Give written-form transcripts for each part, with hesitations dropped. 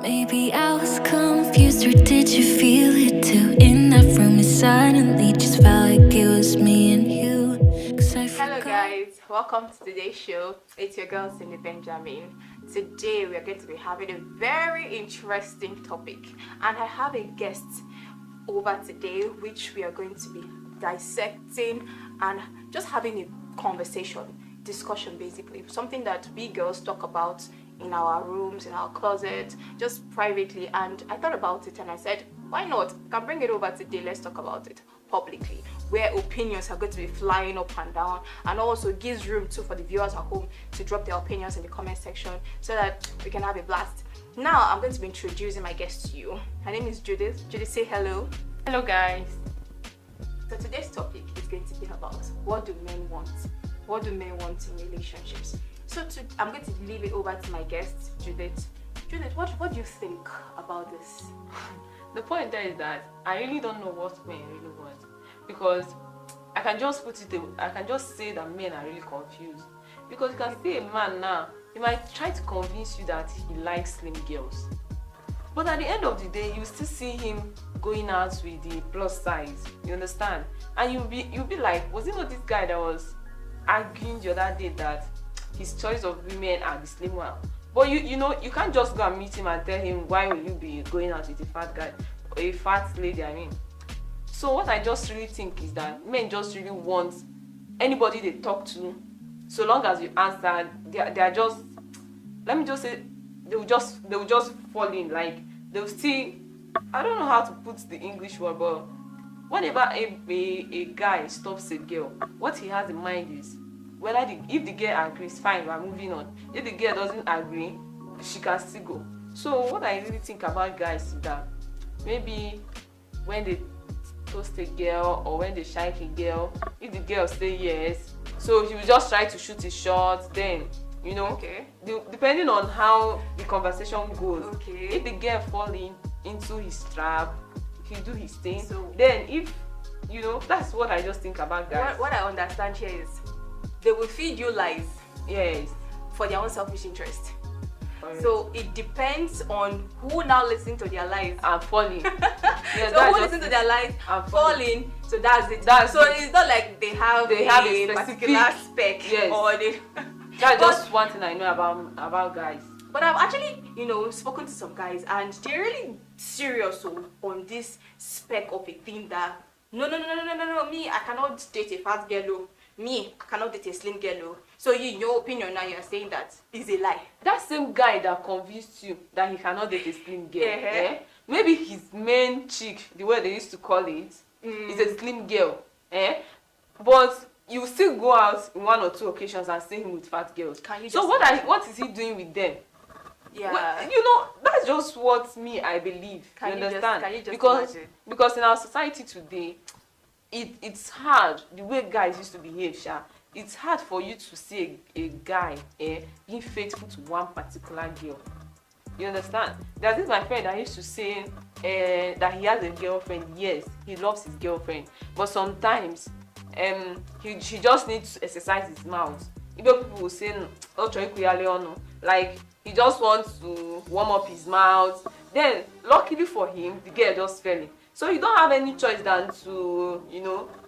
Maybe I was confused, or did you feel it too? In that room, it suddenly just felt like it was me and you. Hello guys, welcome to today's show. It's your girl Cindy Benjamin. Today we are going to be having a very interesting topic, and I have a guest over today which we are going to be dissecting and just having a discussion basically, something that we girls talk about in our rooms, in our closet, just privately. And I thought about it and I said, why not? I can bring it over today. Let's talk about it publicly, where opinions are going to be flying up and down, and also gives room too for the viewers at home to drop their opinions in the comment section so that we can have a blast. Now I'm going to be introducing my guest to you. Her name is Judith. Judith, say hello. Hello guys. So today's topic is going to be about what do men want? What do men want in relationships? So I'm going to leave it over to my guest, Judith. Judith, what do you think about this? The point there is that I really don't know what men really want, because I can just say that men are really confused. Because you can see a man now, he might try to convince you that he likes slim girls, but at the end of the day, you still see him going out with the plus size. You understand? And you'll be like, was it not this guy that was arguing the other day that his choice of women are the slim one? But you know, you can't just go and meet him and tell him, why will you be going out with a fat guy or a fat lady, I mean. So what I just really think is that men just really want anybody they talk to, so long as you answer, they are just, let me just say, they will just fall in. Like, they'll still, I don't know how to put the English word, but whenever a guy stops a girl, what he has in mind is, if the girl agrees, fine, we're moving on. If the girl doesn't agree, she can still go. So what I really think about guys is that maybe when they toast a girl or when they shake a girl, if the girl say yes, so he will just try to shoot his shot. Then, you know, okay, depending on how the conversation goes, okay, if the girl fall into his trap, he'll do his thing. So then, if you know, that's what I just think about guys. What I understand here is they will feed you lies, yes, for their own selfish interest. Correct. So it depends on who now listens to their lies and falling. Yeah, so who listens to their lies and falling. So that's it. So it's not like they have a particular spec, yes, or they. That's just one thing I know about guys. But I've actually, spoken to some guys, and they're really serious on this spec of a thing that no, me, I cannot date a fat girl. Me, I cannot date a slim girl. So in your opinion now, you're saying that is a lie. That same guy that convinced you that he cannot date a slim girl, maybe his main chick, the way they used to call it, is a slim girl, but you still go out in one or two occasions and see him with fat girls. So what is he doing with them? Yeah. Well, that's just what I believe. You understand? Can you just because in our society today, it's hard the way guys used to behave, Sha. It's hard for you to see a guy being faithful to one particular girl. You understand? There's this my friend that used to say that he has a girlfriend. Yes, he loves his girlfriend, but sometimes he just needs to exercise his mouth. Even people will say, like, he just wants to warm up his mouth. Then, luckily for him, the girl just fell in. So you don't have any choice than to,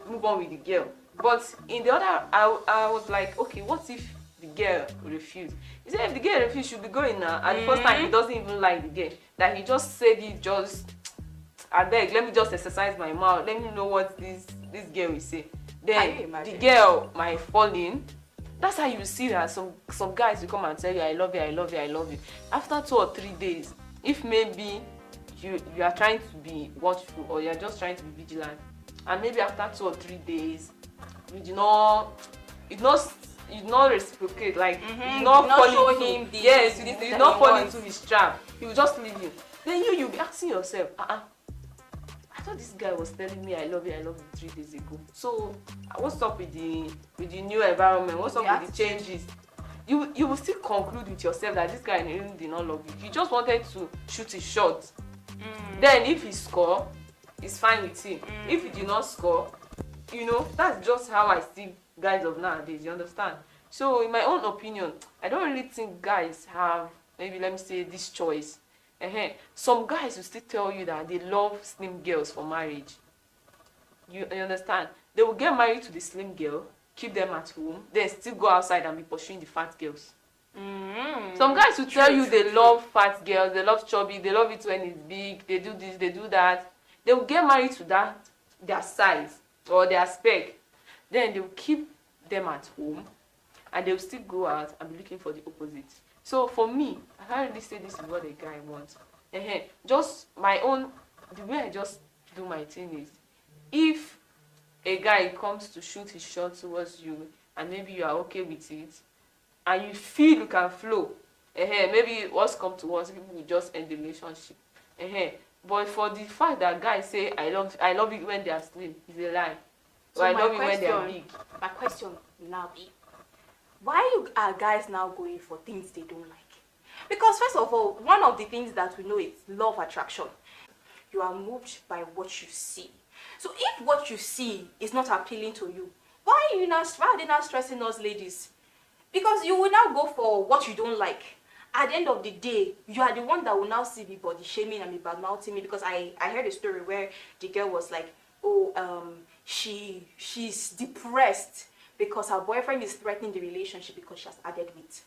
move on with the girl. But in the other, I was like, okay, what if the girl refused? He said if the girl refused, she'll be going now. And the first time, he doesn't even like the girl. That he just said I beg, let me just exercise my mouth. Let me know what this girl will say. Then the girl might fall in. That's how you see that some guys will come and tell you, I love you, I love you, I love you. After 2 or 3 days, if maybe you are trying to be watchful or you are just trying to be vigilant, and maybe after 2 or 3 days, you do not reciprocate, like you do not fall into him. Yes, you do not fall into his trap. He will just leave you. Then you'll be asking yourself, I thought this guy was telling me I love you 3 days ago. So what's up with the new environment? What's up with the changes? You will still conclude with yourself that this guy really did not love you. He just wanted to shoot his shot. Then if he score, it's fine with him. If he did not score, that's just how I see guys of nowadays. You understand? So in my own opinion, I don't really think guys have, maybe let me say, this choice. Some guys will still tell you that they love slim girls for marriage. You understand? They will get married to the slim girl, keep them at home, then still go outside and be pursuing the fat girls. Some guys will tell you they love fat girls, they love chubby, they love it when it's big, they do this, they do that. They will get married to that, their size or their spec. Then they will keep them at home and they will still go out and be looking for the opposite. So for me, I can't really say this is what a guy wants. Just my own, the way I just do my thing is, if a guy comes to shoot his shot towards you and maybe you are okay with it and you feel you can flow, maybe what's come to us, people will just end the relationship. But for the fact that guys say I love it when they are slim, is a lie. So I love it when they are big. My question now be, why are guys now going for things they don't like? Because first of all, one of the things that we know is law of attraction. You are moved by what you see. So if what you see is not appealing to you, why are they not stressing us ladies? Because you will now go for what you don't like. At the end of the day, you are the one that will now see the body shaming and be bad-mouthing me. Because I heard a story where the girl was like, she's depressed because her boyfriend is threatening the relationship because she has added weight.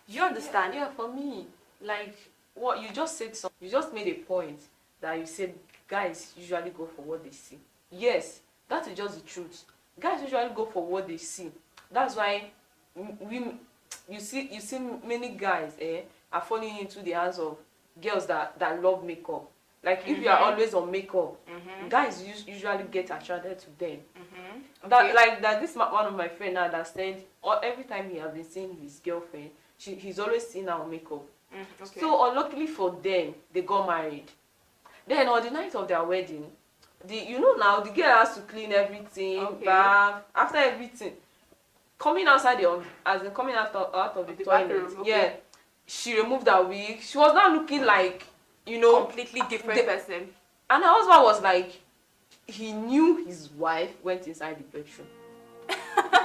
You understand? Yeah, for me, like what you just said, you just made a point that you said guys usually go for what they see. Yes, that is just the truth. Guys usually go for what they see. That's why you see many guys are falling into the hands of girls that love makeup. Like if you are always on makeup, guys usually get attracted to them. Okay. This one of my friend now that said every time he has been seeing his girlfriend, he's always seen her on makeup. Okay. So unluckily for them, they got married. Then on the night of their wedding, now the girl has to clean everything, bath, after everything. Coming outside coming out of the toilet. Bathroom, okay. Yeah. She removed her wig. She was now looking like, completely different person. And her husband was like, he knew his wife went inside the bedroom.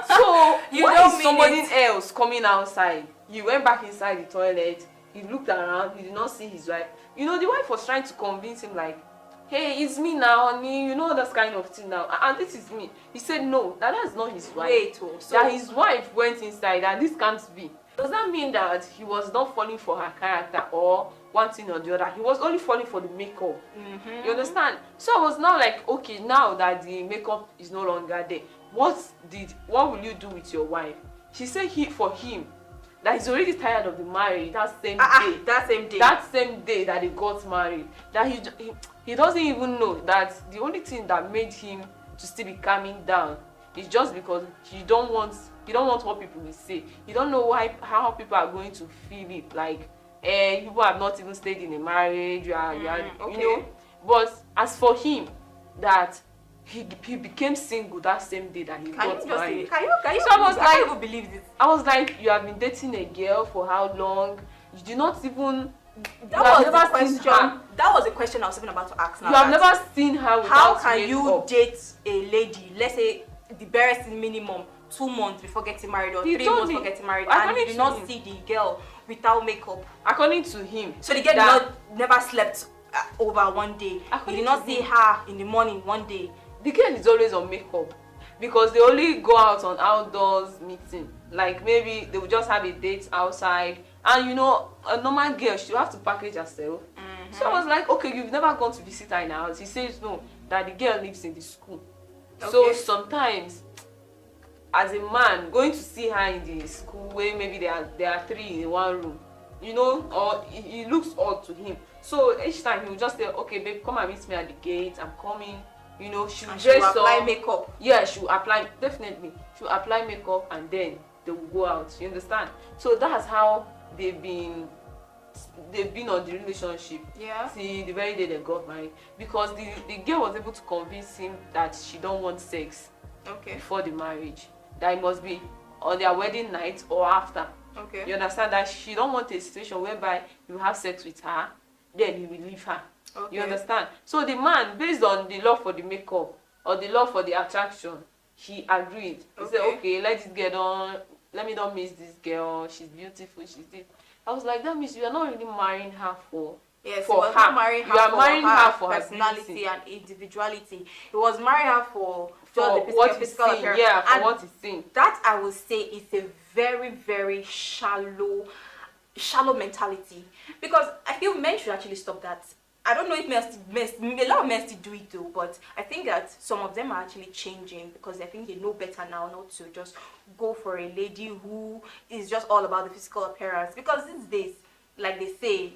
So why is somebody else coming outside? He went back inside the toilet. He looked around. He did not see his wife. The wife was trying to convince him like, hey, it's me now, honey. That kind of thing now. And this is me. He said no, that's not his wife. Wait, so that his wife went inside and this can't be. Does that mean that he was not falling for her character or one thing or the other? He was only falling for the makeup. You understand? So I was now like, okay, now that the makeup is no longer there, what will you do with your wife? She said for him that he's already tired of the marriage that same day that they got married, that he doesn't even know that the only thing that made him to still be calming down is just because he don't want what people will say. He don't know how people are going to feel it, like people have not even stayed in a marriage, okay. But as for him, that he became single that same day that he got married. Can you so I can't even believe this. I was like, you have been dating a girl for how long? You do not even. That was the question I was even about to ask now. You have never seen her without how can you date a lady, let's say the barest minimum 2 months before getting married or 3 months before getting married, and you do not see the girl without makeup? According to him. So the girl never slept over one day. You did not see her in the morning one day. The girl is always on makeup because they only go out on outdoors meeting. Like maybe they will just have a date outside, and a normal girl, she will have to package herself. So I was like, okay, you've never gone to visit her in her house. He says no, that the girl lives in the school. Okay. So sometimes, as a man, going to see her in the school where maybe there are 3 in one room, or it looks odd to him. So each time he will just say, okay, babe, come and meet me at the gate. I'm coming. She will dress up. Apply makeup. Yeah, she will apply, definitely. She will apply makeup and then they will go out. You understand? So that's how they've been on the relationship. Yeah. See, the very day they got married, because the girl was able to convince him that she don't want sex. Okay. Before the marriage, that it must be on their wedding night or after. Okay. You understand that she don't want a situation whereby you have sex with her, then you will leave her. Okay. You understand? So the man, based on the love for the makeup or the love for the attraction, he agreed. He said, okay, let me not miss this girl. She's beautiful. She's this. I was like, that means you are not really marrying her for Yes, he for was her. not marrying her You are for marrying her for her personality beauty, and individuality. He was marrying her for just for the what he's physical seeing. appearance. Yeah, for And what he's seeing. that I would say is a very, very shallow mentality, because I feel men should actually stop that. I don't know if a lot of men still do it though, but I think that some of them are actually changing because I think they know better now not to just go for a lady who is just all about the physical appearance, because these days, like they say,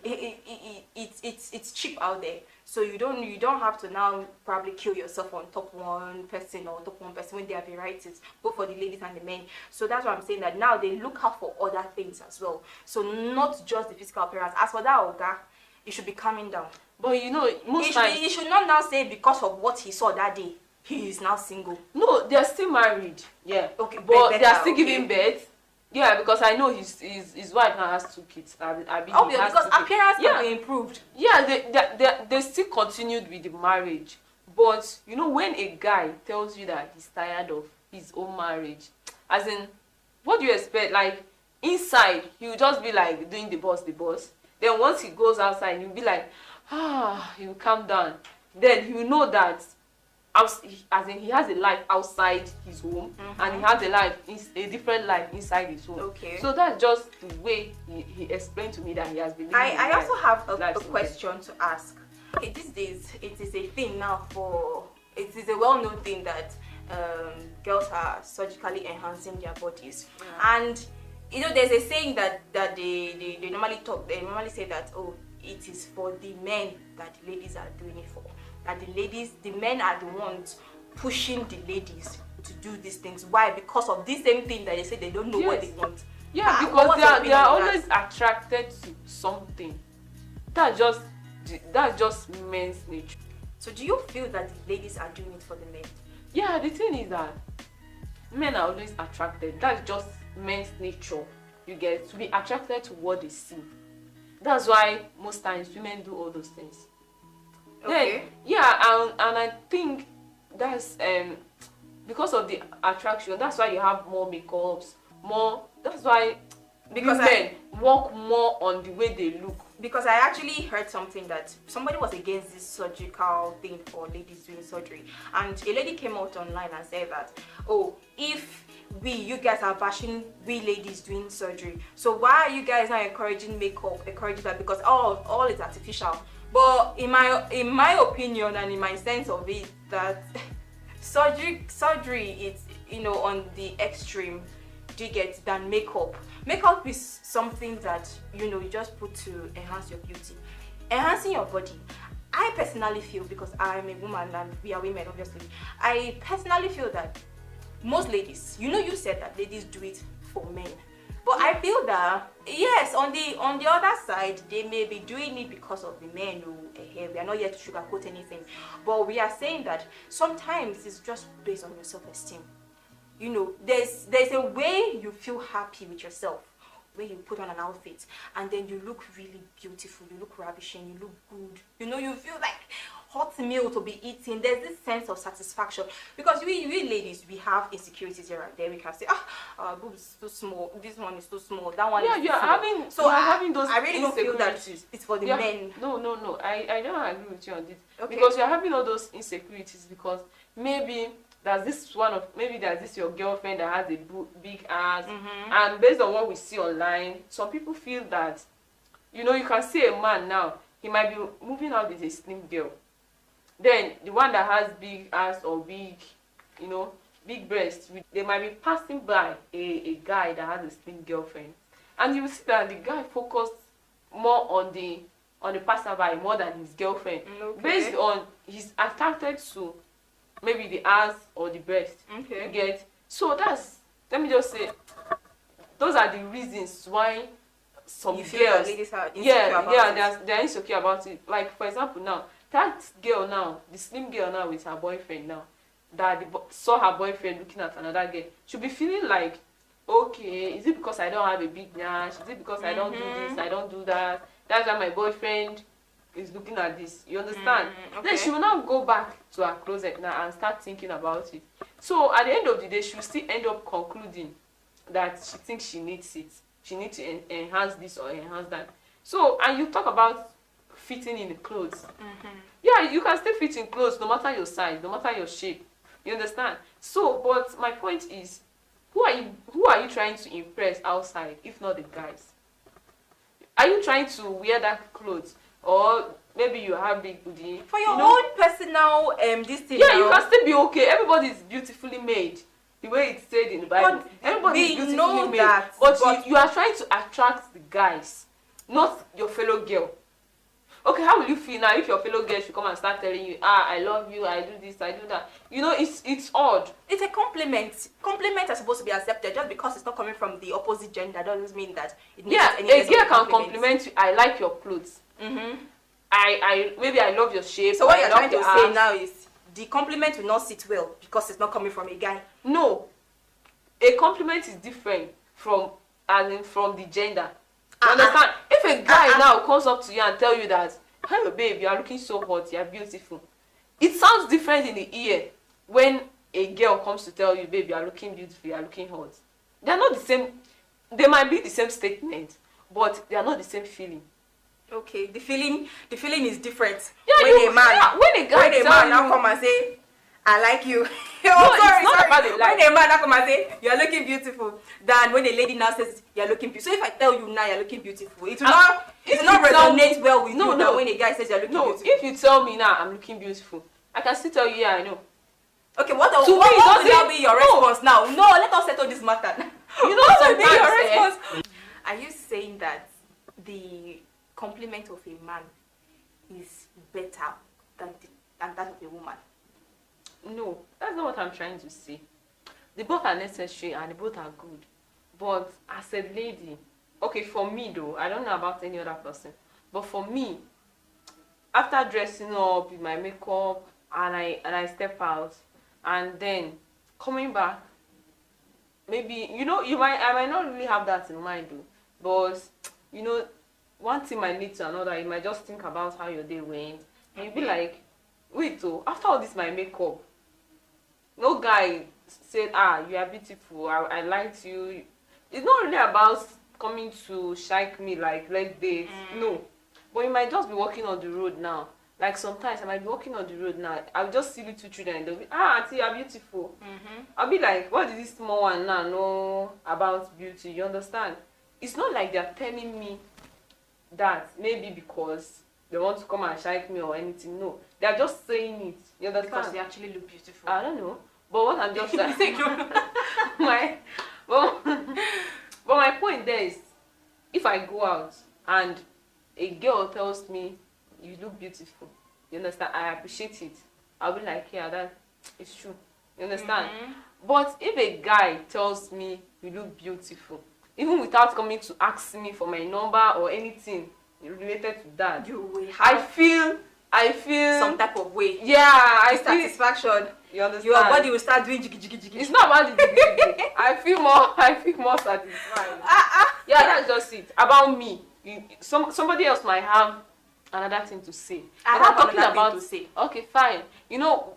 it's cheap out there. So you don't have to now probably kill yourself on top one person when there are varieties, both for the ladies and the men. So that's why I'm saying that now they look out for other things as well. So not just the physical appearance. As for that Oga, you should be calming down. But you know, most times He should not now say because of what he saw that day, he is now single. no, they're still married. Yeah. Okay, But better, they are still okay. giving birth. Yeah, because I know his wife now has 2 kids. Obviously, because appearance can be improved. Yeah, they still continued with the marriage. But you know, when a guy tells you that he's tired of his own marriage, as in, what do you expect? Like, inside, he will just be like doing the boss. Then once he goes outside, he'll be like, he'll calm down. Then he will know that, as in, he has a life outside his home, and he has a different life inside his home. Okay. So that's just the way he explained to me that he has been living. I also have a life question to ask. Okay, these days it is a thing now it is a well-known thing that girls are surgically enhancing their bodies. Yeah. And you know, there's a saying that they normally say that, oh, it is for the men that the ladies are doing it for. That the men are the ones pushing the ladies to do these things. Why? Because of this same thing that they say they don't know what they want. Yeah, because they are always attracted to something. That's just men's nature. So do you feel that the ladies are doing it for the men? Yeah, the thing is that men are always attracted. That's just men's nature. You get to be attracted to what they see. That's why most times women do all those things. Okay. Then, yeah, and I think that's because of the attraction. That's why you have more makeups, more. That's why men work more on the way they look. Because I actually heard something that somebody was against this surgical thing for ladies doing surgery, and a lady came out online and said that, oh, if you guys are bashing we ladies doing surgery, so why are you guys not encouraging makeup, encouraging that? Because all is artificial. But in my opinion and in my sense of it, that surgery is, you know, on the extreme, do you get, than makeup. Makeup is something that, you know, you just put to enhance your beauty, enhancing your body. I personally feel, because I'm a woman and we are women obviously, I personally feel that most ladies, you know, you said that ladies do it for men, but I feel that yes, on the other side, they may be doing it because of the men who we are not here to sugarcoat anything, but we are saying that sometimes it's just based on your self-esteem. You know, there's a way you feel happy with yourself when you put on an outfit and then you look really beautiful, you look ravishing, you look good, you know, you feel like hot meal to be eating. There's this sense of satisfaction, because we ladies, we have insecurities here and there. We can say, our boobs is too small, this one is too small, that one is too small. having those I really don't feel that it's for the men. No, I don't agree with you on this. Okay. Because you're having all those insecurities because maybe there's this your girlfriend that has a big ass, and based on what we see online, some people feel that, you know, you can see a man now, he might be moving out with a slim girl, then the one that has big ass or big, you know, big breasts, they might be passing by a guy that has a slim girlfriend, and you will see that the guy focused more on the passerby more than his girlfriend. Okay. Based on he's attracted to maybe the ass or the breast. Okay. You get? So that's, let me just say, those are the reasons why some girls, ladies are insecure about it. they're insecure about it. Like, for example, now that girl now, the slim girl now with her boyfriend now, that saw her boyfriend looking at another girl, she'll be feeling like, okay, is it because I don't have a big nyash? Is it because I don't do this, I don't do that? That's why my boyfriend is looking at this. You understand? Okay. Then she will now go back to her closet now and start thinking about it. So at the end of the day, she will still end up concluding that she thinks she needs it. She needs to enhance this or enhance that. So, and you talk about fitting in the clothes. Yeah, you can still fit in clothes no matter your size, no matter your shape. You understand? So, but my point is, who are you trying to impress outside, if not the guys? Are you trying to wear that clothes, or maybe you have big booty for your own personal this thing? Yeah, you can still be okay. Everybody is beautifully made, the way it's said in the Bible. But everybody is beautifully know made. that, But you are trying to attract the guys, not your fellow girl. Okay, how will you feel now if your fellow girl should come and start telling you, I love you, I do this, I do that? You know, it's odd. It's a compliment. Compliments are supposed to be accepted. Just because it's not coming from the opposite gender doesn't mean that it makes any a girl can compliment you. I like your clothes. I maybe I love your shape. So what you're trying to say now is the compliment will not sit well because it's not coming from a guy. No, a compliment is different from the gender. You understand? If a guy now comes up to you and tell you that, hello babe, you are looking so hot, you are beautiful, it sounds different in the ear when a girl comes to tell you, babe, you are looking beautiful, you are looking hot. They are not the same. They might be the same statement, but they are not the same feeling. Okay, the feeling is different. Yeah, when a man now come and say, I like you. Sorry. When a man now come and say, you're looking beautiful, than when a lady now says, you're looking beautiful. So if I tell you now you're looking beautiful, it will not resonate well with you than when a guy says you're looking beautiful. If you tell me now I'm looking beautiful, I can still tell you, yeah, I know. Okay, what will now be your response now? No, let us settle this matter. You know, what will be your response? Are you saying that the compliment of a man is better than that of a woman? No, that's not what I'm trying to say. They both are necessary and they both are good. But as a lady, okay, for me though, I don't know about any other person, but for me, after dressing up with my makeup and I step out, and then coming back, maybe I might not really have that in mind though, but one thing might lead to another. You might just think about how your day went, and you'll be like, wait, after all this my makeup, no guy said, you are beautiful, I liked you. It's not really about coming to shake me like, let's date. No. But you might just be walking on the road now. Like sometimes I might be walking on the road now. I'll just see little children and they'll be, auntie, you're beautiful. I'll be like, what did this small one now know about beauty? You understand? It's not like they're telling me that maybe because they want to come and shake me or anything. No. They're just saying it. You understand? Because they actually look beautiful. I don't know. But what I'm just saying, but my point there is, if I go out and a girl tells me you look beautiful, you understand, I appreciate it, I'll be like, yeah, that is true. You understand? But if a guy tells me you look beautiful, even without coming to ask me for my number or anything related to that, you will have I feel some type of way. Yeah, I feel satisfaction. You understand? Your body will start doing jiggy jiggy jiggy. It's not about the jiggy jiggy. I feel more satisfied. Yeah, that's just it. About me. Somebody else might have another thing to say. I have another thing to say. Okay, fine.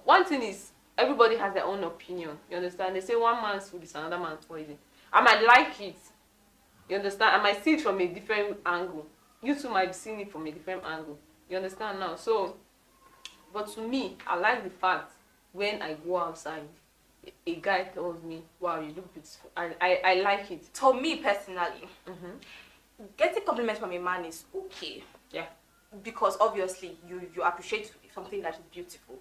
One thing is, everybody has their own opinion. You understand? They say one man's food is another man's poison. I might like it. You understand? I might see it from a different angle. You too might be seeing it from a different angle. You understand now? So, but to me, I like the fact when I go outside, a guy tells me, wow, you look beautiful. I like it. To me personally, getting compliments from a man is okay. Yeah. Because obviously you appreciate something that is beautiful.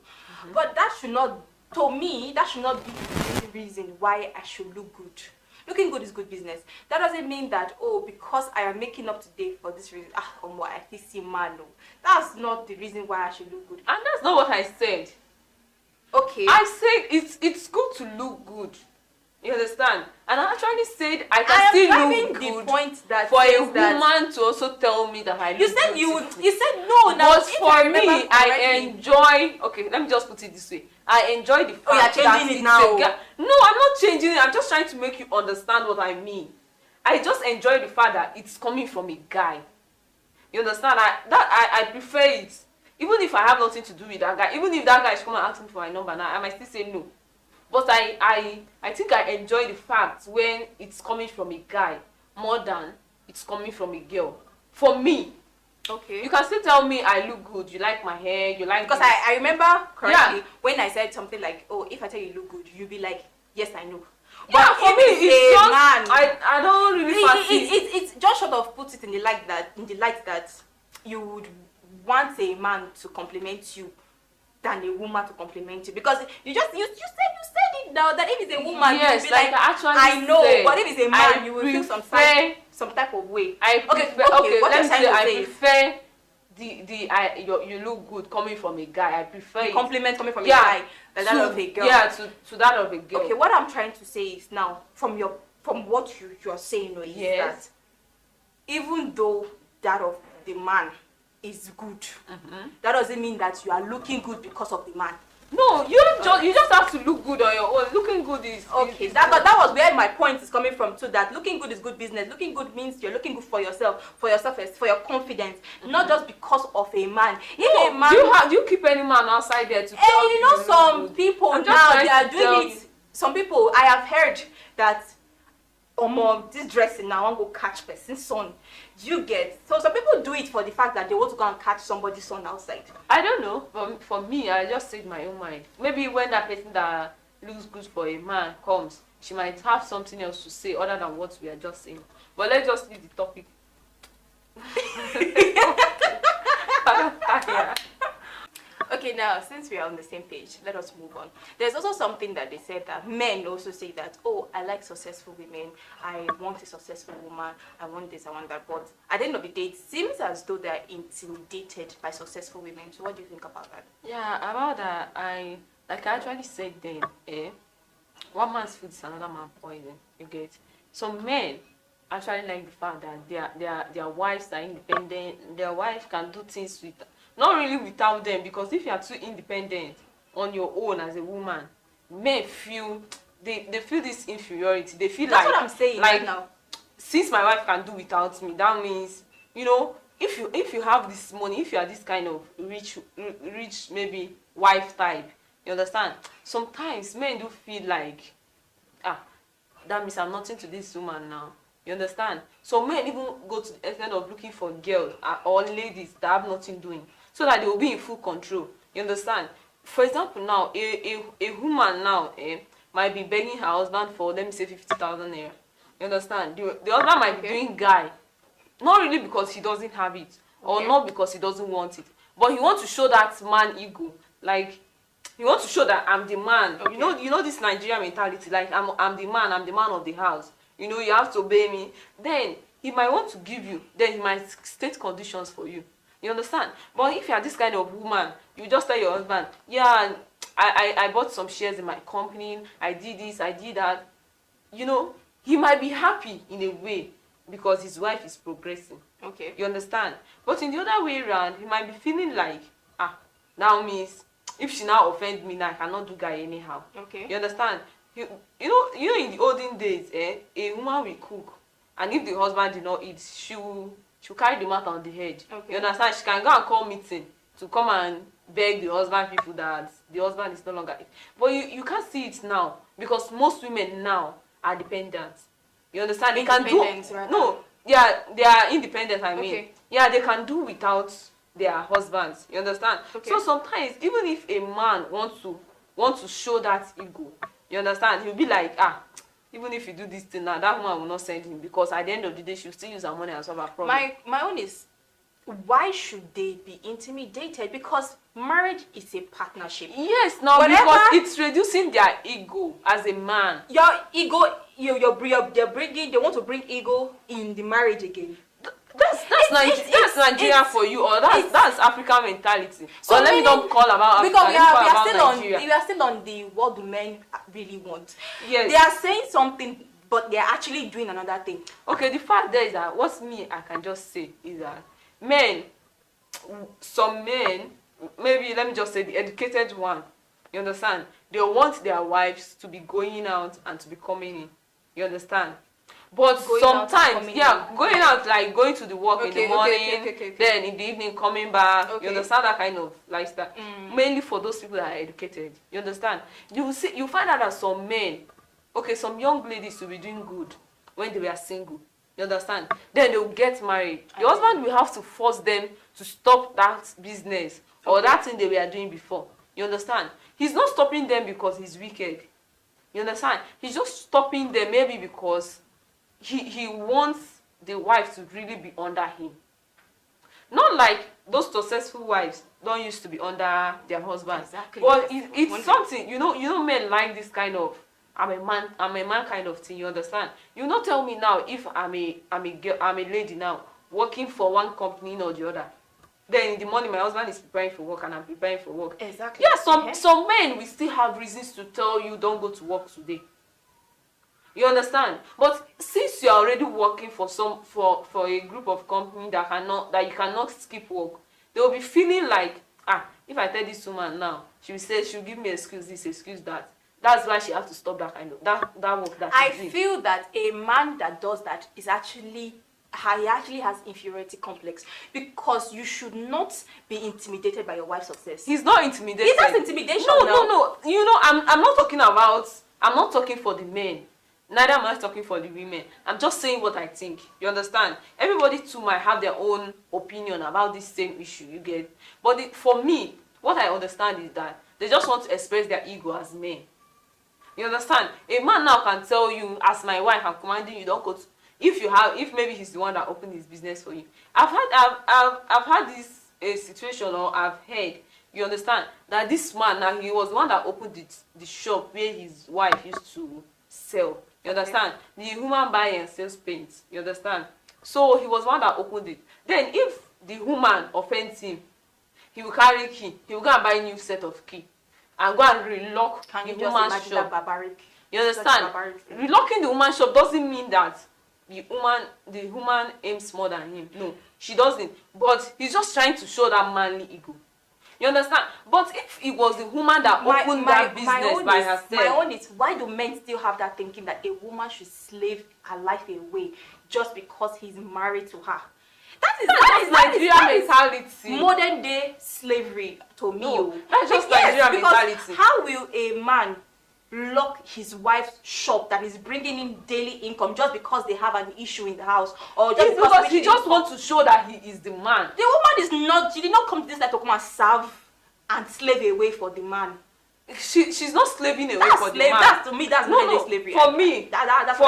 But that should not be the reason why I should look good. Looking good is good business. That doesn't mean that, because I am making up today for this reason, I feel see man. No. That's not the reason why I should look good. And that's not what I said. Okay. I said it's good to look good. You understand? And I actually said I can still look good the point that for a woman to also tell me that I look good. You said no. Now, but for me, I enjoy. Okay, let me just put it this way. I enjoy the fact you're changing it now. No, I'm not changing it. I'm just trying to make you understand what I mean. I just enjoy the fact that it's coming from a guy. You understand? I prefer it. Even if I have nothing to do with that guy, even if that guy is coming and asking me for my number now, I might still say no. But I think I enjoy the fact when it's coming from a guy more than it's coming from a girl. For me. Okay. You can still tell me I look good, you like my hair, you like Because this. I remember correctly when I said something like, oh, if I tell you look good, you'll be like, yes, I know. Yeah, for me, it's just man, I don't really fancy. it's just sort of puts it in the light that you would want a man to compliment you than a woman to compliment you, because you said it now that if it's a woman, Yes, you'll be like I actually I know, said, but if it's a man, I you will feel some prefer- type of way. I prefer, okay, what let you're me trying say to I say is prefer you look good coming from a guy. I prefer the it. compliment coming from a Yeah, guy than that of a girl. Yeah, to that of a girl. Okay, what I'm trying to say is now from what you're saying, is Yes. that even though that of the man is good, that doesn't mean that you are looking good because of the man. No, you just have to look good on your own. Looking good is Okay. is That was where my point is coming from too. That looking good is good business. Looking good means you're looking good for yourself, for your confidence, not just because of a man. If a man, do you keep any man outside there to tell and you know look some good? people I'm just now trying they are to tell doing it. you. Some people I have heard that this dressing now I want to go catch person's son. You get, so some people do it for the fact that they want to go and catch somebody's son outside. I don't know. For me, I just said my own mind. Maybe when that person that looks good for a man comes, she might have something else to say other than what we are just saying. But let's just leave the topic. Yeah. Okay, now since we are on the same page, let us move on. There's also something that they said that men also say that, oh, I like successful women, I want a successful woman, I want this, I want that. But at the end of the day, it seems as though they're intimidated by successful women. So what do you think about that? Yeah, about that, I actually said then, one man's food is another man's poison. You get, some men actually like the fact that their wives are independent. Their wife can do things with, not really without them, because if you are too independent on your own as a woman, men feel they feel this inferiority. They feel That's like what I'm saying right now. Since my wife can do without me, that means, if you have this money, if you are this kind of rich maybe wife type, you understand, sometimes men do feel like, that means I'm nothing to this woman now, you understand. So men even go to the extent of looking for girls or ladies that have nothing doing, so that they will be in full control, you understand. For example, now a woman now might be begging her husband for, let me say, 50,000 naira. You understand? The husband might be doing guy, not really because he doesn't have it, or not because he doesn't want it, but he wants to show that man ego. Like, he wants to show that I'm the man. Okay. You know this Nigerian mentality. Like, I'm the man of the house. You have to obey me. Then he might want to give you. Then he might state conditions for you. You understand? But if you are this kind of woman, you just tell your husband, yeah, I bought some shares in my company. I did this, I did that. He might be happy in a way because his wife is progressing. Okay. You understand? But in the other way around, he might be feeling like, now means if she now offend me now, I cannot do guy anyhow. Okay. You understand? You know in the olden days, a woman will cook, and if the husband did not eat, she'll carry the matter on the head. Okay. You understand? She can go and call meeting to come and beg the husband people that the husband is no longer eating. But you can't see it now because most women now are dependent. You understand? They can do right? No, yeah, they are independent. I mean, okay. Yeah, they can do without their husbands. You understand? Okay. So sometimes, even if a man wants to show that ego, you understand, he'll be like, even if you do this thing now, that woman will not send him, because at the end of the day, she'll still use her money and solve her problem. My own is, why should they be intimidated? Because marriage is a partnership. Yes, now because it's reducing their ego as a man. Your ego, they want to bring ego in the marriage again. That's Nigeria for you, or that's African mentality. So let me not call about Africa. Because we are still on the what do men really want. Yes. They are saying something, but they are actually doing another thing. Okay, the fact there is that I can just say is that some men, maybe let me just say the educated one, you understand, they want their wives to be going out and to be coming in. You understand? But sometimes, going out, like going to the work in the morning, then in the evening coming back. You understand that kind of lifestyle? Mainly for those people that are educated. You understand? You find out that some men, some young ladies will be doing good when they were single. You understand? Then they will get married. The husband will have to force them to stop that business or that thing they were doing before. You understand? He's not stopping them because he's wicked. You understand? He's just stopping them maybe because he wants the wife to really be under him. Not like those successful wives don't used to be under their husband. Exactly. But it's something, you know men like this kind of I'm a man kind of thing, you understand? You not tell me now if I'm a girl, I'm a lady now, working for one company or the other. Then in the morning my husband is preparing for work and I'm preparing for work. Exactly. Yeah, some men will still have reasons to tell you don't go to work today. You understand? But since you're already working for a group of company that you cannot skip work, they will be feeling like, if I tell this woman now, she'll give me excuse this, excuse that. That's why she has to stop that kind of that work that she's doing. I feel that a man that does that is he actually has inferiority complex, because you should not be intimidated by your wife's success. He's not intimidated. That's intimidation. No. You know, I'm not talking for the men. Neither am I talking for the women. I'm just saying what I think. You understand? Everybody too might have their own opinion about this same issue, you get. But for me, what I understand is that they just want to express their ego as men. You understand? A man now can tell you, as my wife, I'm commanding you, don't go to, if maybe he's the one that opened his business for you. I've had this situation, or I've heard, you understand, that this man now, he was the one that opened the shop where his wife used to sell. You understand? Okay. The woman buy and sells paint. You understand? So he was one that opened it. Then if the woman offends him, he will carry key. He will go and buy a new set of key and go and relock the woman's shop. Barbaric? You understand? Relocking the woman's shop doesn't mean that the woman aims more than him. No, she doesn't. But he's just trying to show that manly ego. You understand? But if it was the woman that opened that business by herself. My own is, why do men still have that thinking that a woman should slave her life away just because he's married to her? That is Nigerian mentality. Modern day slavery to me. No, that's just Nigerian mentality. How will a man lock his wife's shop that is bringing in daily income just because they have an issue in the house, or just because he just wants to show that he is the man? The woman is not. She did not come to this life to come and serve and slave away for the man. She's not slaving away for the man. That's, to me, that's not slavery. For me, that's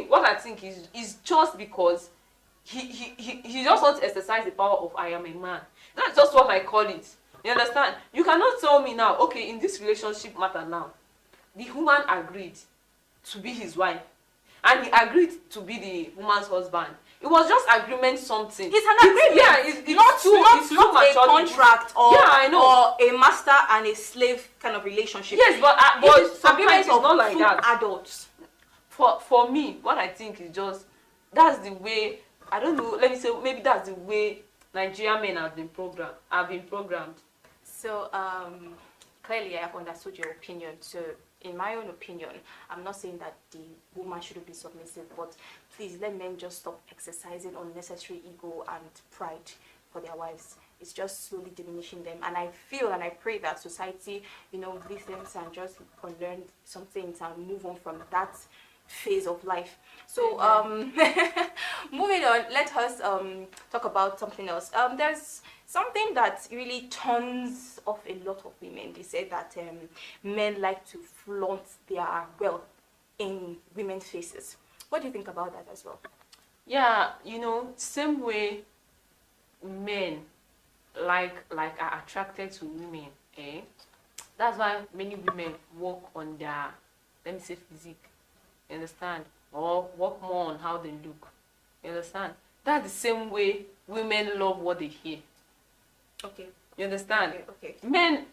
what I think is just because he just wants to exercise the power of I am a man. That's just what I call it. You understand? You cannot tell me now, okay, in this relationship matter now, the woman agreed to be his wife and he agreed to be the woman's husband. It was just agreement something. It's an agreement. It's not a contract or, yeah, I know. Or a master and a slave kind of relationship. Yes, but sometimes it's not like that. Adults. For me, what I think is just, that's the way, I don't know, let me say, maybe that's the way Nigerian men have been programmed. So, clearly I have understood your opinion. So, in my own opinion, I'm not saying that the woman shouldn't be submissive, but please let men just stop exercising unnecessary ego and pride for their wives. It's just slowly diminishing them. And I feel and I pray that society, listens and just unlearn some things and move on from that phase of life. So, moving on, let us talk about something else. There's something that really turns off a lot of women. They say that men like to flaunt their wealth in women's faces. What do you think about that as well? Yeah, same way men are attracted to women, eh? That's why many women work on their, let me say, physique. You understand? Or work more on how they look. You understand? That's the same way women love what they hear. Okay. You understand? Okay. Men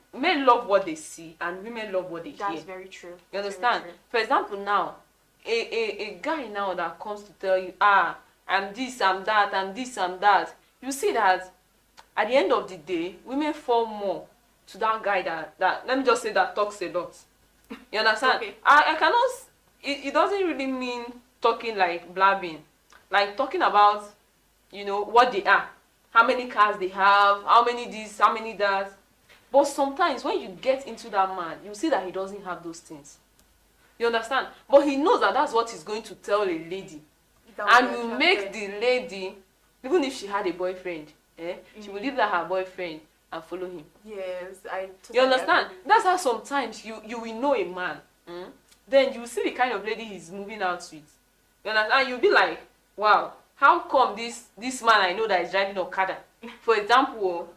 love what they see and women love what they hear. That's very true. You understand? For example, now, a guy now that comes to tell you, I'm this, I'm that, I'm this, I'm that. You see that at the end of the day, women fall more to that guy that let me just say, that talks a lot. You understand? Okay. I cannot, it doesn't really mean talking like blabbing. Like talking about, what they are. How many cars they have, how many this, how many that. But sometimes when you get into that man, you see that he doesn't have those things. You understand? But he knows that that's what he's going to tell a lady. and will make the lady, even if she had a boyfriend, she will leave that her boyfriend and follow him. Yes, I totally You understand? agree. That's how sometimes you will know a man, then you see the kind of lady he's moving out with. You understand? You'll be like, wow, how come this man I know that is driving Okada, for example,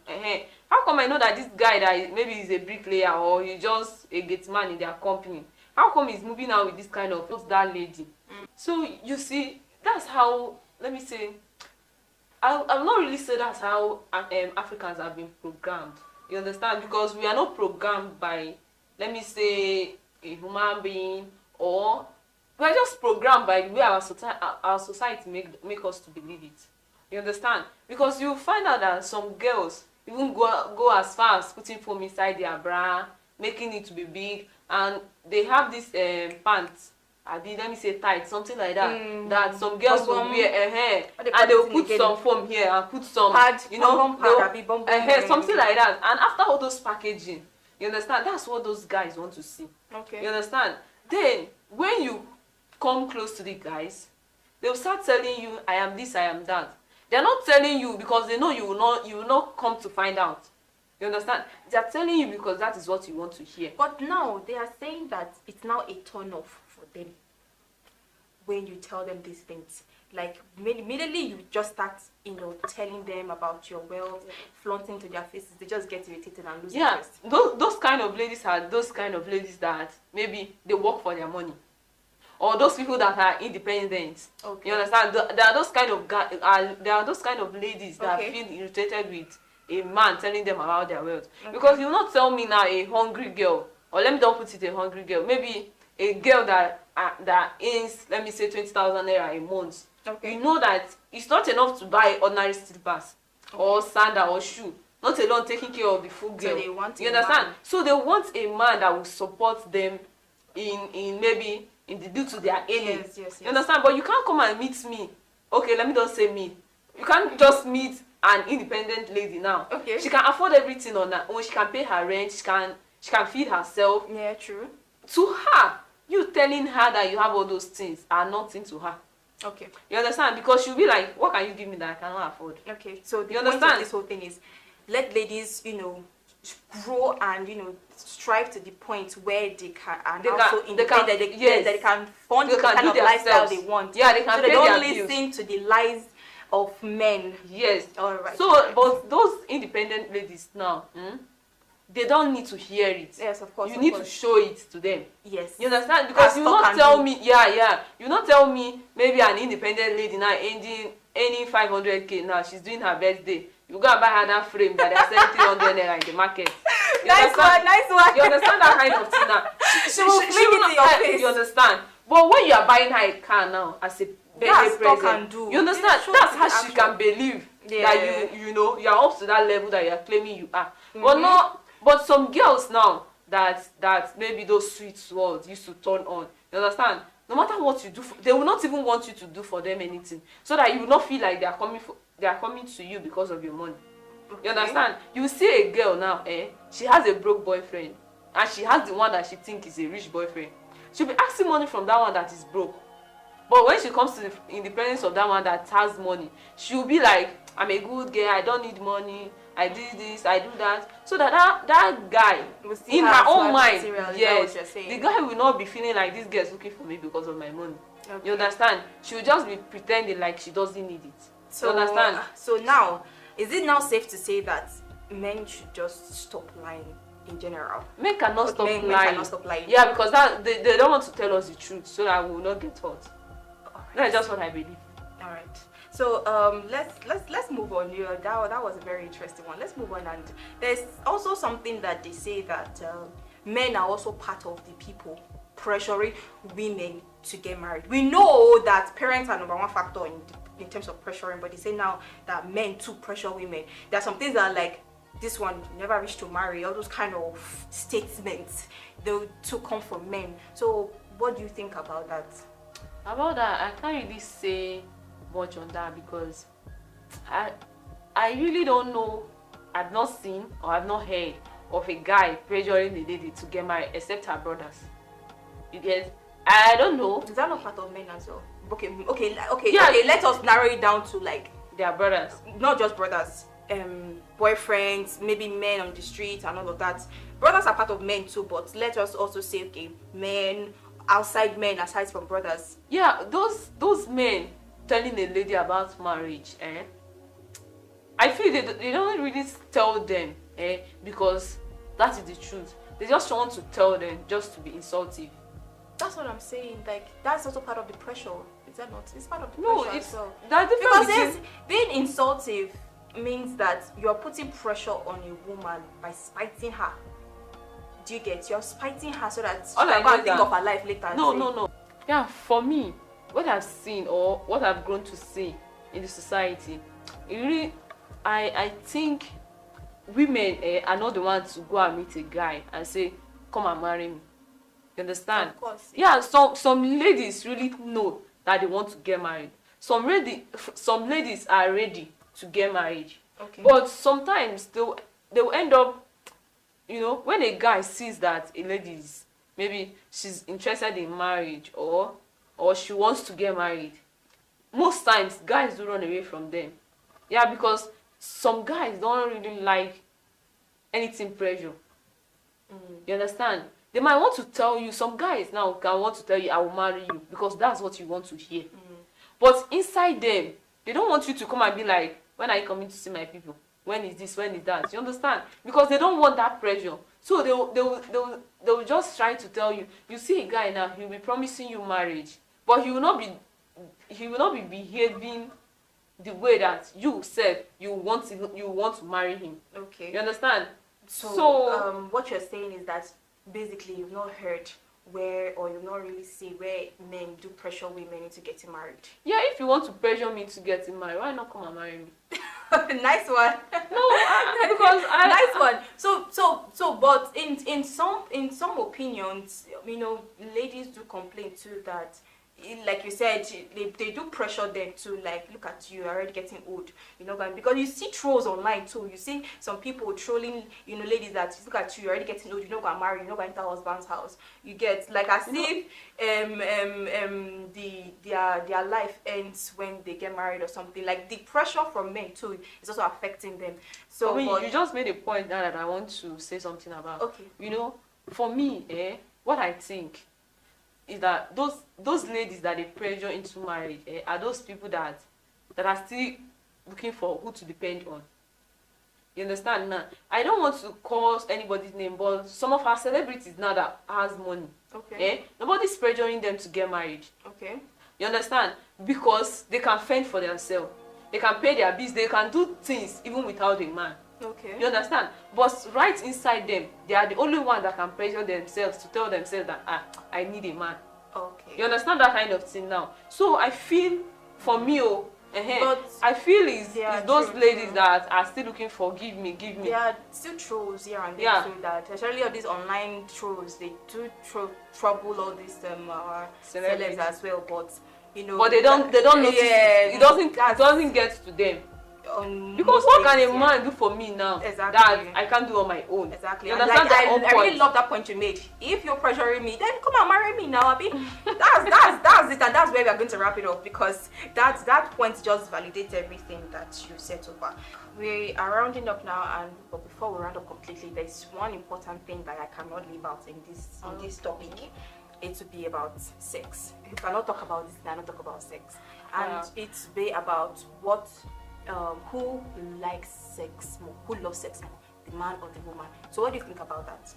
how come I know that this guy that maybe he's a bricklayer or he's just a gate man in their company, how come he's moving out with this kind of that lady? So you see, that's how, let me say, I'll not really say that's how Africans have been programmed. You understand? Because we are not programmed by, let me say, a human being, or we are just programmed by the way our society make us to believe it. You understand? Because you find out that some girls even go as far as putting foam inside their bra, making it to be big, and they have this pants, let me say tight, something like that, that some girls will wear, and they will put some foam here and put some pad, something like that. And after all those packaging, you understand, that's what those guys want to see. Okay. You understand? Then when you come close to the guys, they will start telling you, I am this, I am that. They are not telling you because they know you will not come to find out. You understand? They are telling you because that is what you want to hear. But now they are saying that it's now a turn off for them when you tell them these things. Like immediately you just start, telling them about your wealth, flaunting to their faces. They just get irritated and lose interest. Those kind of ladies are those kind of ladies that maybe they work for their money, or those people that are independent. Okay. You understand? There are those kind of there are those kind of ladies that feel irritated with a man telling them about their wealth. Okay. Because you will not tell me now a hungry girl, or let me don't put it, a hungry girl, maybe a girl that earns, let me say, 20,000 naira a month. Okay. You know that it's not enough to buy ordinary slippers or sandal or shoe, not alone taking care of the full girl. So they want you understand? Man. So they want a man that will support them in maybe in the due to their earnings. Yes. You understand? But you can't come and meet me. Okay, let me don't say me. You can't just meet an independent lady now. Okay. She can afford everything on her own. She can pay her rent. She can feed herself. Yeah, true. To her, you telling her that you have all those things are nothing to her. Okay. You understand? Because she'll be like, what can you give me that I cannot afford? Okay. So the point of this whole thing is, let ladies, grow and strive to the point where they can they can fund the kind of lifestyle they want. Yeah, they can. So they don't listen to the lies of men. Yes. All right. So, but those independent ladies now, they don't need to hear it. Yes, of course. You need to show it to them. Yes. You understand? Because you not tell me, you not tell me maybe an independent lady now earning 500k now, she's doing her birthday. You go and buy her that frame that they're selling 300 naira in the market. Nice one. You understand that kind of thing now? She will fling it in your face. You understand? But when you are buying her a car now as a birthday present, you understand? That's how she can believe that you are up to that level that you are claiming you are. But some girls now that maybe those sweet words used to turn on. You understand? No matter what you do, they will not even want you to do for them anything, so that you will not feel like they are coming to you because of your money. Okay. You understand? You see a girl now, she has a broke boyfriend, and she has the one that she thinks is a rich boyfriend. She'll be asking money from that one that is broke. But when she comes to in the presence of that one that has money, she'll be like, I'm a good girl, I don't need money, I do this, I do that. So that guy, in her own mind, yes, the guy will not be feeling like this girl is looking for me because of my money. Okay. You understand? She will just be pretending like she doesn't need it. So, you understand? So now, is it now safe to say that men should just stop lying in general? Men cannot stop lying. Men cannot stop lying. Yeah, because they don't want to tell us the truth so that we will not get hurt. Right. That's just what I believe. All right. So let's move on. That was a very interesting one. Let's move on. And there's also something that they say that men are also part of the people pressuring women to get married. We know that parents are number one factor in terms of pressuring, but they say now that men too pressure women. There are some things that are like, this one never reached to marry, all those kind of statements, they too come from men. So what do you think about that? About that, I can't really say much on that because I really don't know. I've not seen or I've not heard of a guy pressuring the lady to get married except her brothers. You get? I don't know. Is that not part of men as well? Okay. Yeah. Okay, let us narrow it down to like They are brothers. not just brothers, boyfriends, maybe men on the street and all of that. Brothers are part of men too, but let us also say, okay, men, outside men aside from brothers. Yeah, those men telling a lady about marriage, I feel they don't really tell them, because that is the truth. They just want to tell them just to be insultive. That's what I'm saying. Like, that's also part of the pressure. Is that not? It's part of the No, pressure it's as well. that Because difference yes, being insultive means that you're putting pressure on a woman by spiting her. Do you get? You're spiting her so that she All I can know go and is think that- of her life later. And No, say, no. Yeah, for me, what I've seen or what I've grown to see in the society, it really, I think women are not the ones to go and meet a guy and say, "Come and marry me." You understand? Of course. Yeah, some ladies really know that they want to get married. Some ladies are ready to get married. Okay. But sometimes they'll end up, when a guy sees that a lady is, maybe she's interested in marriage or she wants to get married, most times guys do run away from them. Yeah, because some guys don't really like anything pressure. You understand? They might want to tell you, some guys now can want to tell you, "I will marry you," because that's what you want to hear. But inside them, they don't want you to come and be like, "When are you coming to see my people? When is this? When is that?" You understand? Because they don't want that pressure. So they'll just try to tell you. You see a guy now, he'll be promising you marriage, but he will not be behaving the way that you said you want to marry him. Okay. You understand? So, what you're saying is that basically you've not heard where, or you've not really seen where men do pressure women into getting married. Yeah, if you want to pressure me to get married, why not come and marry me? Nice one. No, because nice one. So, but in some opinions, ladies do complain too that, like you said, they do pressure them to, like, look at you, you're already getting old, because you see trolls online too. You see some people trolling, ladies that, look at you, you're already getting old, you're not going to marry, you're not going to enter husband's house. You get, like, as if their life ends when they get married or something. Like, the pressure from men too is also affecting them. So you just made a point now that I want to say something about. Okay. For me, what I think is that those ladies that they pressure into marriage are those people that are still looking for who to depend on. You understand now? I don't want to call anybody's name, but some of our celebrities now that has money, nobody's pressuring them to get married. Okay. You understand? Because they can fend for themselves. They can pay their bills. They can do things even without a man. Okay. You understand? But right inside them, they are the only one that can pressure themselves to tell themselves that, I need a man. Okay. You understand that kind of thing now? So I feel, for me, But I feel it's those true, ladies true. that are still looking for give me. There are still trolls here and there Yeah. too, that especially all these online trolls, they do trouble all these celebs as well, but But they don't notice it. It doesn't get to them. Because what can a man do for me now Exactly. that I can't do on my own? Exactly. You And understand like, that whole I really point? love that point you made. If you're pressuring me, then come and marry me now. That's it, and that's where we are going to wrap it up, because that point just validates everything that you said so far. We are rounding up now, but before we round up completely, there's one important thing that I cannot leave out in this topic. It would be about sex. If you cannot talk about this, then I not talk about sex, and it's be about what. Who likes sex more? Who loves sex more, the man or the woman? So what do you think about that?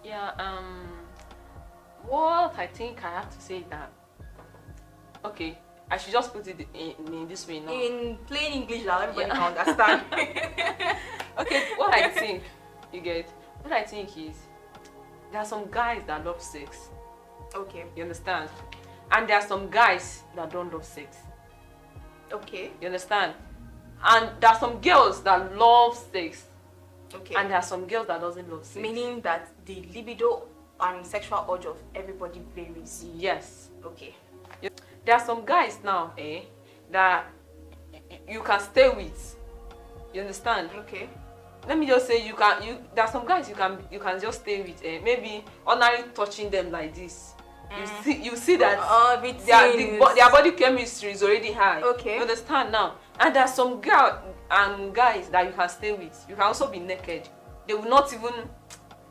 Yeah, what I think I have to say is that, okay, I should just put it in this way now. In plain English that everybody can understand. Okay, what I think is, there are some guys that love sex. Okay. You understand? And there are some guys that don't love sex. Okay. You understand? And there are some girls that love sex. Okay. And there are some girls that doesn't love sex. Meaning that the libido and sexual urge of everybody varies. Yes. Okay. There are some guys now, that you can stay with. You understand? Okay. Let me just say, there are some guys you can just stay with, maybe ordinary touching them like this. you see that their body chemistry is already high. Okay. You understand now? And there are some girl and guys that you can stay with. You can also be naked. They will not even.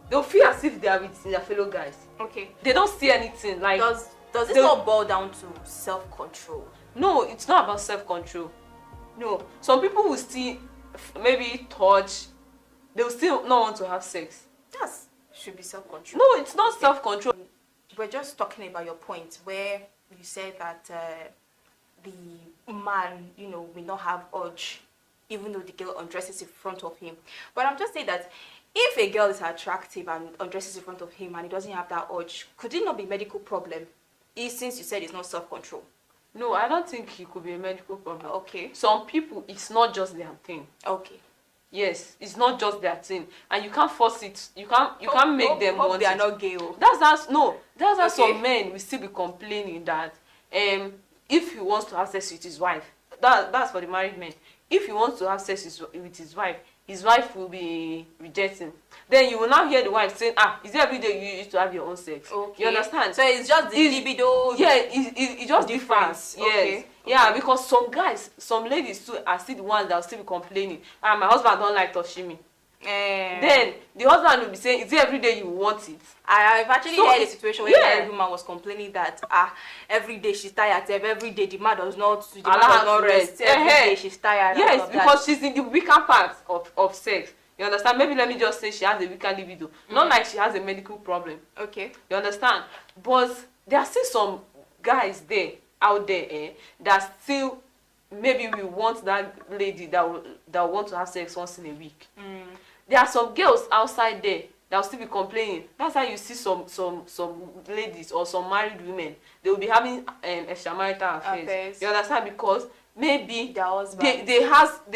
They'll feel as if they are with their fellow guys. Okay. They don't see anything. Like does this all boil down to self-control? No, it's not about self-control. No, some people will still maybe touch. They will still not want to have sex. Yes, should be self-control. No, it's not self-control. We're just talking about your point where you said that the man, will not have urge, even though the girl undresses in front of him. But I'm just saying that if a girl is attractive and undresses in front of him and he doesn't have that urge, could it not be a medical problem? Since you said it's not self-control. No, I don't think it could be a medical problem. Okay. Some people, it's not just their thing. Okay. Yes, it's not just their thing, and you can't force it. You can't make them want they are it. not gay. That's how Okay. some men will still be complaining that if he wants to have sex with his wife, that's for the married men. If he wants to have sex with his wife will be rejecting. Then you will now hear the wife saying, is it every day you used to have your own sex? Okay. You understand? So it's just the libido. Yeah, it just difference. Yes. Okay. Yeah, because some ladies too are still the ones that will still be complaining. My husband don't like touching me. Then the husband will be saying, is it every day you want it? I've actually heard a situation where every woman was complaining that every day she's tired, every day the man does not rest, every day she's tired. Yes, because she's in the weaker part of sex. You understand? Maybe let me just say she has a weaker libido. Not like she has a medical problem. Okay. You understand? But there are still some guys out there that still maybe we want that lady that want to have sex once in a week. There are some girls outside there that will still be complaining. That's how you see some ladies or some married women. They will be having extramarital affairs. You understand? Because maybe they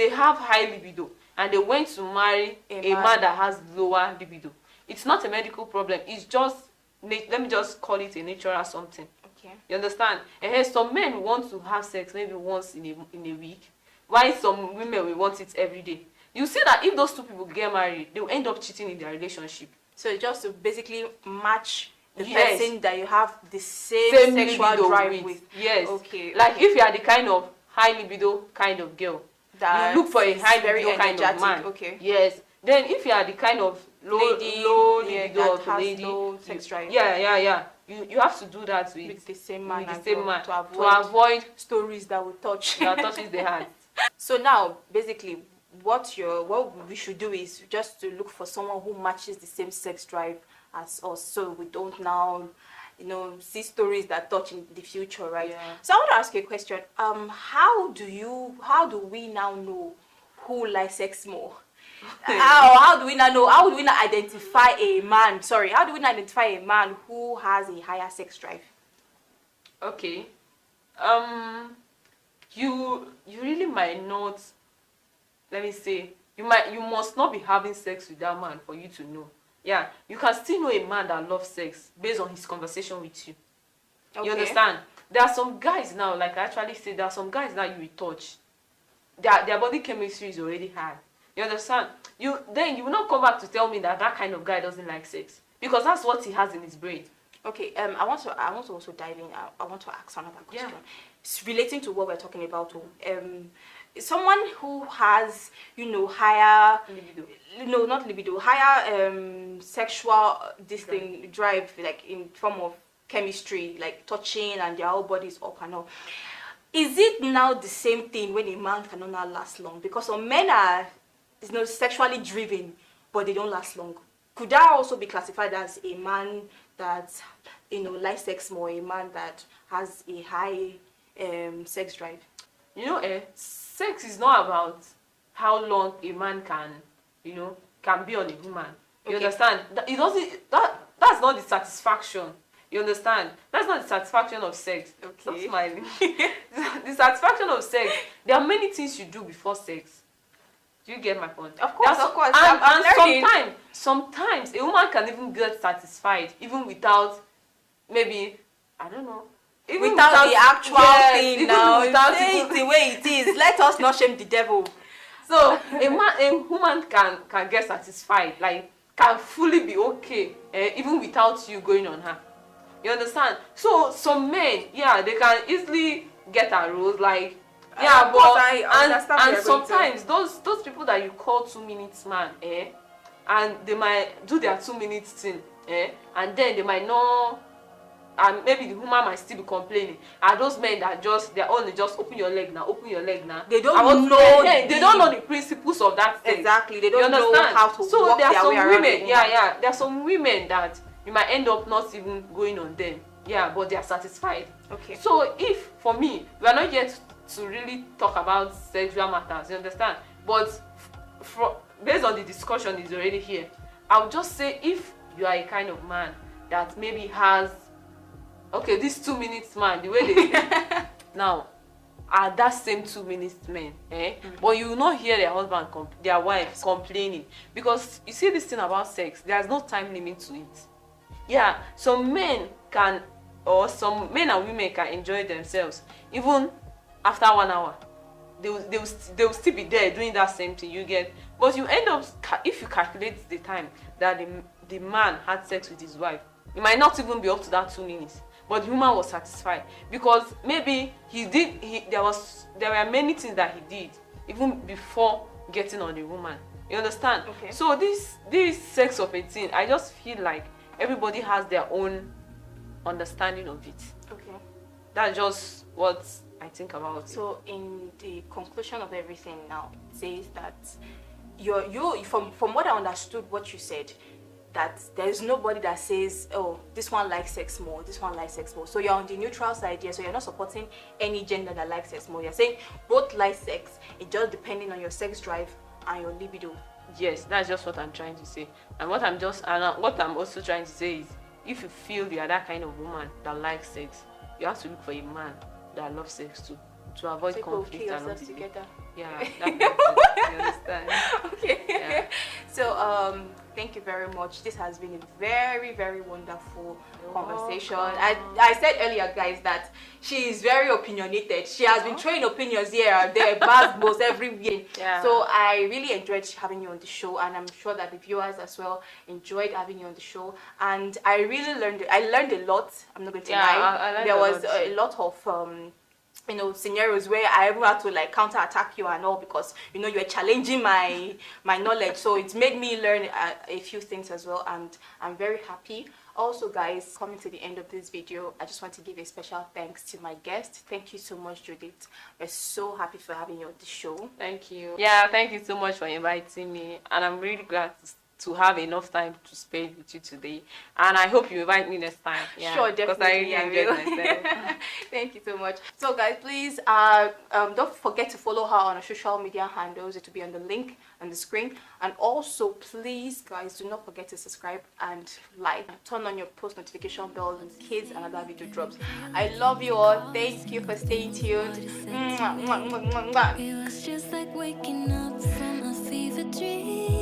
have high libido and they went to marry a man that has lower libido. It's not a medical problem. It's just, let me just call it a natural something. Okay. You understand? And some men want to have sex maybe once in a week, while some women will want it every day. You see that if those two people get married, they will end up cheating in their relationship. So it's just to basically match the Yes. person that you have the same sexual drive with. Yes. Okay. Like if you are the kind of high libido kind of girl, That you look for a high very libido kind of energetic. man. Okay. Yes. Then if you are the kind of low libido that of has lady, low sex drive. Yeah. You have to do that With the same man. with the same man to to avoid stories that will touch. that touches the heart. So now, basically, what we should do is just to look for someone who matches the same sex drive as us, so we don't now, see stories that touch in the future, right? Yeah. So I want to ask you a question. How do we now know who likes sex more? How do we now know? How do we now identify a man? Sorry, how do we now identify a man who has a higher sex drive? Okay. You really might not. Let me say, you must not be having sex with that man for you to know. Yeah, you can still know a man that loves sex based on his conversation with you. Okay. You understand? There are some guys now, like I actually said, there are some guys that you will touch. Their body chemistry is already high. You understand? Then you will not come back to tell me that kind of guy doesn't like sex, because that's what he has in his brain. Okay. I want to also dive in. I want to ask another question. Yeah. It's relating to what we're talking about. Someone who has higher Libido. no, not libido, higher sexual drive, like in form of chemistry, like touching and their whole bodies up and all. Is it now the same thing when a man cannot now last long? Because some men are sexually driven, but they don't last long. Could that also be classified as a man that likes sex more, a man that has a high sex drive? Sex is not about how long a man can be on a woman. You understand? That's not the satisfaction. You understand? That's not the satisfaction of sex. Okay. Stop smiling. The satisfaction of sex. There are many things you do before sex. Do you get my point? Of course. And sometimes a woman can even get satisfied even without, maybe, I don't know. Even without the actual thing now. Say it the way it is. Let us not shame the devil. So a woman can get satisfied, like can fully be okay, even without you going on her. You understand? So some men, yeah, they can easily get aroused, like, yeah, but I understand and where you're going to. sometimes those people that you call 2 minutes man, and they might do their 2 minutes thing, and then they might not, and maybe the woman might still be complaining. Are those men that they're only just open your leg now, open your leg now? They don't know. They don't know the principles of that thing. Exactly. They don't know how to so walk there are their some way around. Women, there are some women that you might end up not even going on them. Yeah, but they are satisfied. Okay. So if, for me, we are not yet to really talk about sexual matters, you understand? But based on the discussion is already here, I would just say, if you are a kind of man that maybe has, okay, this 2 minutes man, the way they now are that same 2 minutes men, but you will not hear their husband their wives complaining, because you see this thing about sex, there's no time limit to it. Yeah, some men can, or some men and women can enjoy themselves even after 1 hour. They will still be there doing that same thing, you get. But you end up, if you calculate the time that the man had sex with his wife, it might not even be up to that 2 minutes, but the woman was satisfied, because maybe there were many things that he did even before getting on the woman, you understand? Okay. So this sex of a thing, I just feel like everybody has their own understanding of it. Okay. That's just what I think about it. So in the conclusion of everything now, it says that you from what I understood what you said, that there's nobody that says, oh, this one likes sex more, this one likes sex more. So you're on the neutral side here, so you're not supporting any gender that likes sex more. You're saying both like sex, it's just depending on your sex drive and your libido. Yes, that's just what I'm trying to say. And what I'm also trying to say is, if you feel you are that kind of woman that likes sex, you have to look for a man that loves sex too, to avoid so conflict and yourselves together. Yeah, you understand? Okay. Yeah. So thank you very much. This has been a very, very wonderful conversation. I said earlier, guys, that she is very opinionated. She has been throwing opinions here and there, basketballs everywhere. Yeah. So I really enjoyed having you on the show, and I'm sure that the viewers as well enjoyed having you on the show. And I really learned a lot. I'm not going to lie. There was a lot of scenarios where I even had to like counter-attack you and all, because you're challenging my knowledge. So it made me learn a few things as well, and I'm very happy. Also, guys, coming to the end of this video, I just want to give a special thanks to my guest. Thank you so much, Judith. We're so happy for having you on the show. Thank you. Yeah, thank you so much for inviting me, and I'm really glad to have enough time to spend with you today, and I hope you invite me next time. Yeah, sure, definitely. Because I really enjoyed myself. Thank you so much. So guys, please don't forget to follow her on her social media handles. It will be on the link on the screen. And also, please guys, do not forget to subscribe and like, turn on your post notification bell in case another video drops. I love you all. Thank you for staying tuned. It was just like waking up from a fever dream.